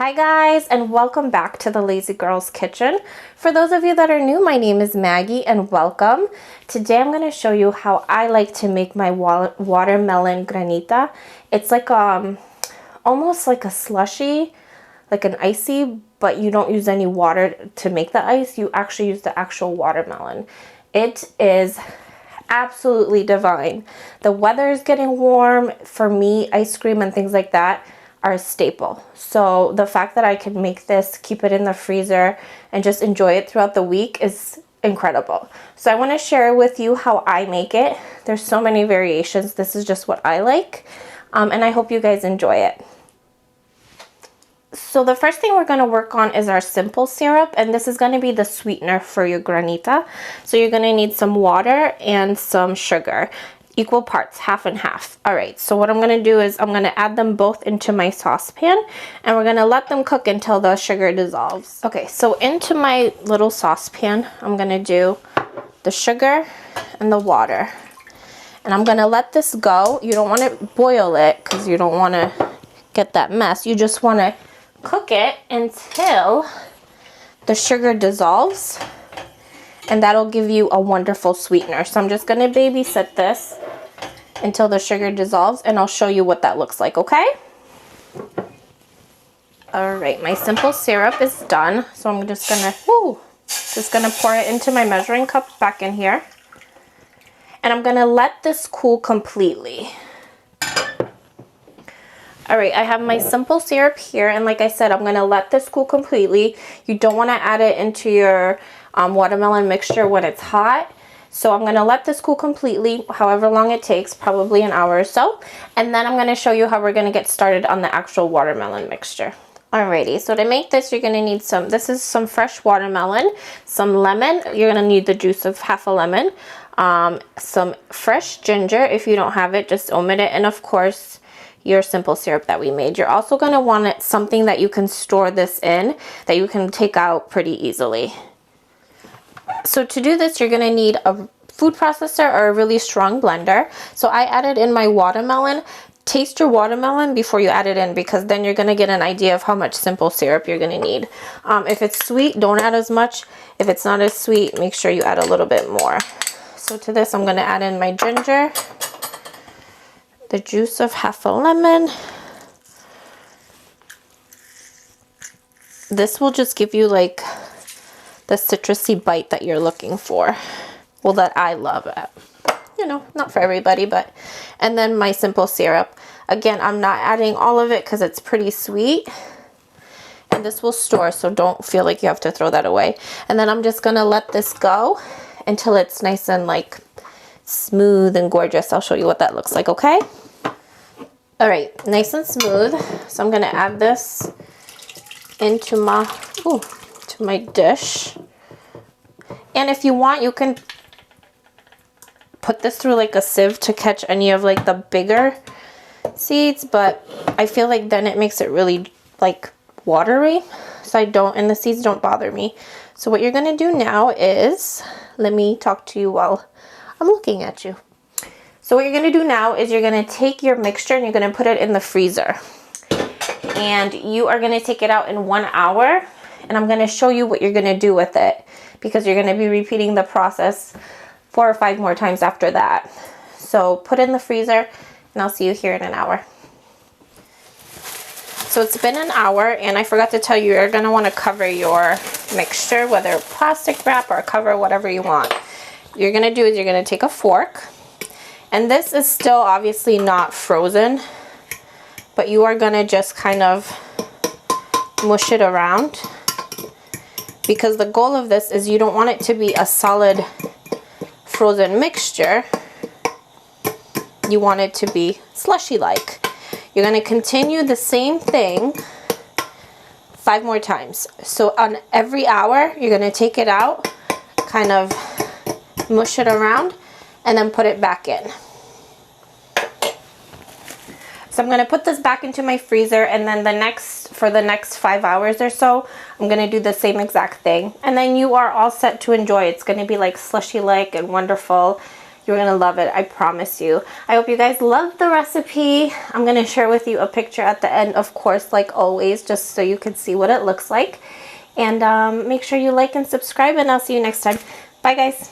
Hi guys, and welcome back to the Lazy Girl's Kitchen. For those of you that are new, my name is Maggie and welcome. Today I'm going to show you how I like to make my watermelon granita. It's like almost like a slushy, like an icy, but you don't use any water to make the ice. You actually use the actual watermelon. It is absolutely divine. The weather is getting warm. For me, ice cream and things like that are a staple. So the fact that I can make this, keep it in the freezer, and just enjoy it throughout the week is incredible. So I want to share with you how I make it. There's so many variations. This is just what I like, and I hope you guys enjoy it. So the first thing we're going to work on is our simple syrup, and this is going to be the sweetener for your granita. So you're going to need some water and some sugar. Equal parts, half and half. All right, so what I'm going to do is I'm going to add them both into my saucepan, and we're going to let them cook until the sugar dissolves. Okay, so into my little saucepan, I'm going to do the sugar and the water. And I'm going to let this go. You don't want to boil it because you don't want to get that mess. You just want to cook it until the sugar dissolves. And that'll give you a wonderful sweetener. So I'm just going to babysit this until the sugar dissolves, and I'll show you what that looks like, okay? All right, my simple syrup is done. So I'm just gonna pour it into my measuring cup back in here. And I'm gonna let this cool completely. All right, I have my simple syrup here, and like I said, I'm gonna let this cool completely. You don't wanna add it into your watermelon mixture when it's hot. So I'm gonna let this cool completely, however long it takes, probably an hour or so. And then I'm gonna show you how we're gonna get started on the actual watermelon mixture. Alrighty, so to make this, you're gonna need this is some fresh watermelon, some lemon. You're gonna need the juice of half a lemon, some fresh ginger. If you don't have it, just omit it. And of course, your simple syrup that we made. You're also gonna want something that you can store this in, that you can take out pretty easily. So to do this, you're going to need a food processor or a really strong blender. So I added in my watermelon. Taste your watermelon before you add it in, because then you're going to get an idea of how much simple syrup you're going to need. If it's sweet, don't add as much. If it's not as sweet, make sure you add a little bit more. So to this, I'm going to add in my ginger, the juice of half a lemon. This will just give you like the citrusy bite that you're looking for. Well, that I love it. You know, not for everybody, but. And then my simple syrup. Again, I'm not adding all of it because it's pretty sweet. And this will store, so don't feel like you have to throw that away. And then I'm just gonna let this go until it's nice and like smooth and gorgeous. I'll show you what that looks like, okay? All right, nice and smooth. So I'm gonna add this into my dish. And if you want, you can put this through like a sieve to catch any of like the bigger seeds, but I feel like then it makes it really like watery, so I don't, and the seeds don't bother me. So what you're gonna do now is, let me talk to you while I'm looking at you. So what you're gonna do now is you're gonna take your mixture and you're gonna put it in the freezer, and you are gonna take it out in 1 hour. And I'm going to show you what you're going to do with it, because you're going to be repeating the process 4 or 5 more times after that. So put it in the freezer, and I'll see you here in an hour. So it's been an hour, and I forgot to tell you, you're going to want to cover your mixture, whether plastic wrap or cover, whatever you want. What you're going to do is you're going to take a fork, and this is still obviously not frozen, but you are going to just kind of mush it around. Because the goal of this is you don't want it to be a solid frozen mixture. You want it to be slushy like. You're going to continue the same thing 5 more times. So on every hour, you're going to take it out, kind of mush it around, and then put it back in. So I'm going to put this back into my freezer, and then for the next 5 hours or so, I'm going to do the same exact thing. And then you are all set to enjoy. It's going to be like slushy-like and wonderful. You're gonna love it, I promise you. I hope you guys love the recipe. I'm gonna share with you a picture at the end, of course, like always, just so you can see what it looks like. And make sure you like and subscribe, and I'll see you next time. Bye, guys.